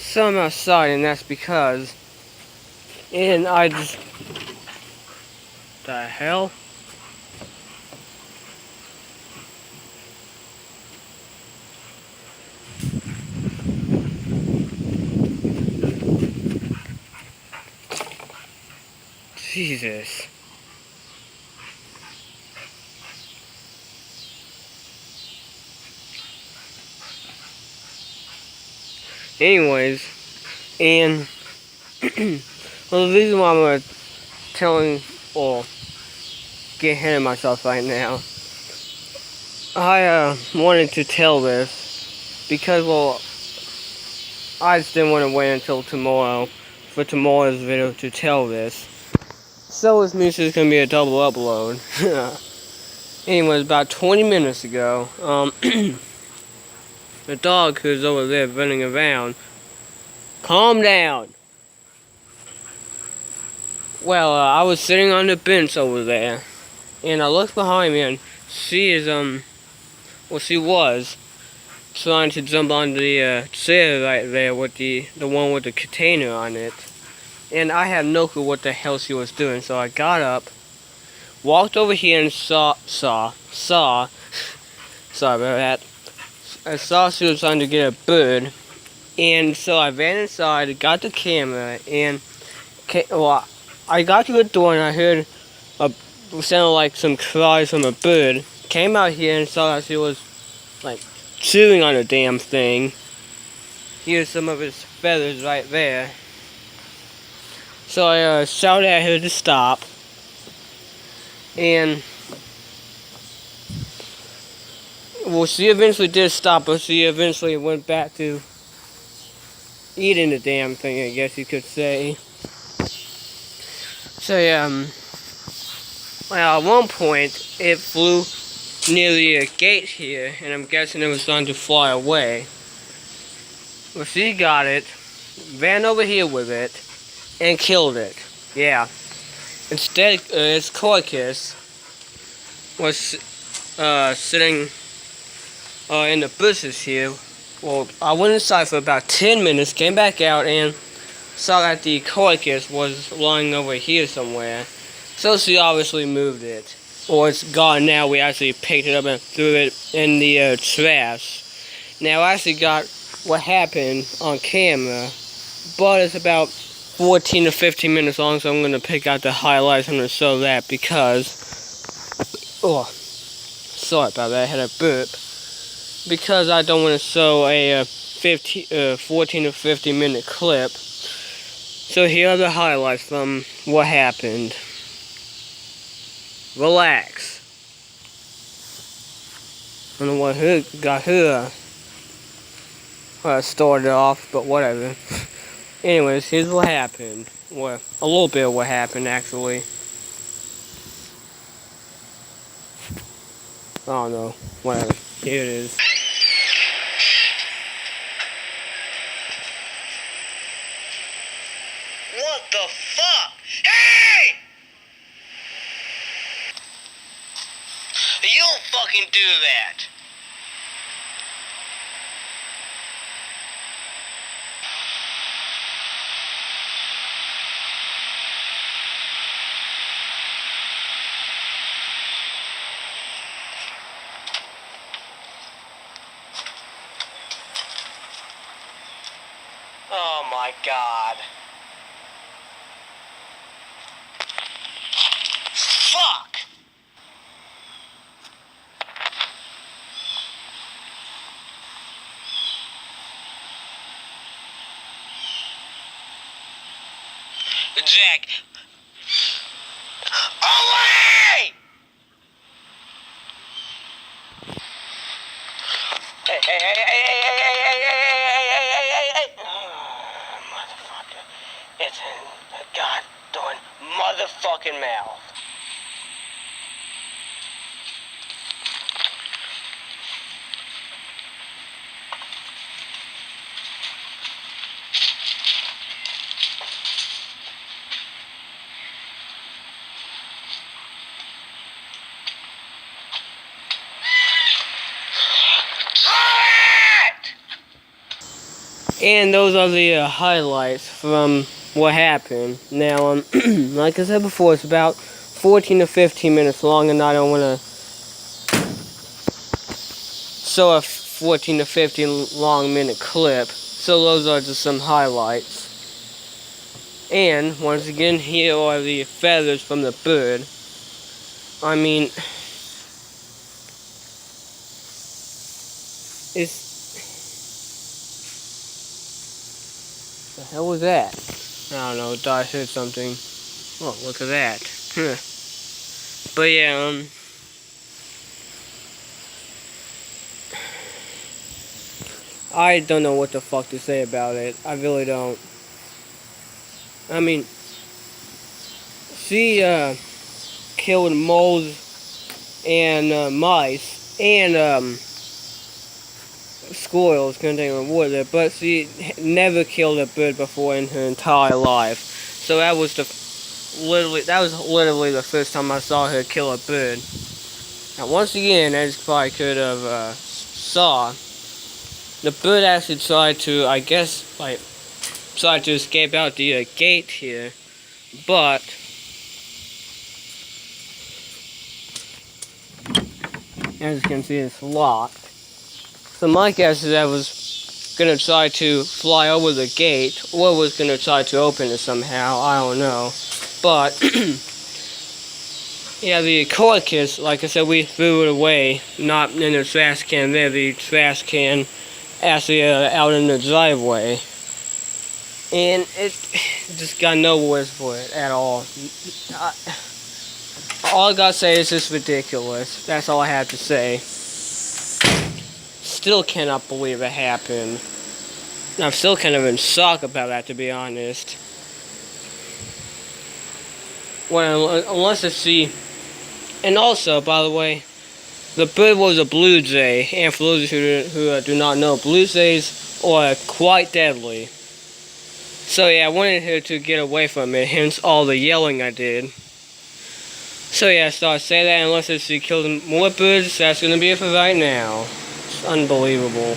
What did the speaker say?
So I'm outside, and that's because, and I just, the hell? Jesus. Anyways, and well, the reason why I'm telling or get ahead of myself right now, I wanted to tell this because, well, I just didn't want to wait until tomorrow for tomorrow's video to tell this. So this means it's gonna be a double upload. Anyways, about 20 minutes ago, the dog who's over there running around, calm down. Well, I was sitting on the bench over there, and I looked behind me, and she is, well, she was trying to jump on the chair right there with the one with the container on it. And I had no clue what the hell she was doing, so I got up, walked over here and saw, sorry about that. I saw she was trying to get a bird, and so I ran inside, got the camera, and I got to the door and I heard sounded like some cries from a bird. Came out here and saw that she was like chewing on the damn thing. Here's some of his feathers right there. So I shouted at her to stop, and well, she eventually did stop, but she eventually went back to eating the damn thing, I guess you could say. So well, at one point it flew near the gate here, and I'm guessing it was trying to fly away. Well, she got it, ran over here with it, and killed it. Yeah. Instead, its carcass was sitting in the bushes here. Well, I went inside for about 10 minutes, came back out, and saw that the carcass was lying over here somewhere. So she obviously moved it. Or it's gone now. We actually picked it up and threw it in the trash. Now, I actually got what happened on camera, but it's about 14 to 15 minutes long, so I'm going to pick out the highlights. I'm going to show that because, oh, sorry about that, I had a burp. Because I don't want to show a 14 to 15 minute clip. So here are the highlights from what happened. Relax. I don't know what got her started off, but whatever. Anyways, here's what happened. Well, a little bit of what happened, actually. I don't know. Whatever. Here it is. What the fuck? Hey! You don't fucking do that. Oh my god. Fuck! Jack. Away! Hey, hey, hey, hey, hey, hey, hey, hey, hey, hey, hey, hey. Oh, motherfucker. It's in the goddamn motherfucking mouth. And those are the highlights from what happened. Now, like I said before, it's about 14 to 15 minutes long, and I don't want to show a 14 to 15 long minute clip. So those are just some highlights. And once again, here are the feathers from the bird. I mean, it's... the hell was that? I don't know, I thought I heard something. Oh, look at that. But yeah, I don't know what the fuck to say about it. I really don't. I mean, she killed moles and mice and squirrels, couldn't even word it, but she never killed a bird before in her entire life. So that was literally the first time I saw her kill a bird. Now once again, as you probably could have saw, the bird actually tried to, I guess, tried to escape out the gate here, but as you can see, it's locked. So my guess is that was gonna try to fly over the gate, or was gonna try to open it somehow. I don't know, but yeah, the carcass, like I said, we threw it away, not in the trash can there. The trash can actually out in the driveway, and it just got no words for it at all. All I gotta say is it's ridiculous. That's all I have to say. Still cannot believe it happened. I'm still kind of in shock about that, to be honest. Well, unless it's the... And also, by the way, the bird was a blue jay, and for those who do not know, blue jays are quite deadly. So yeah, I wanted her to get away from it, hence all the yelling I did. So yeah, so I say that unless she killed more birds, that's gonna be it for right now. It's unbelievable.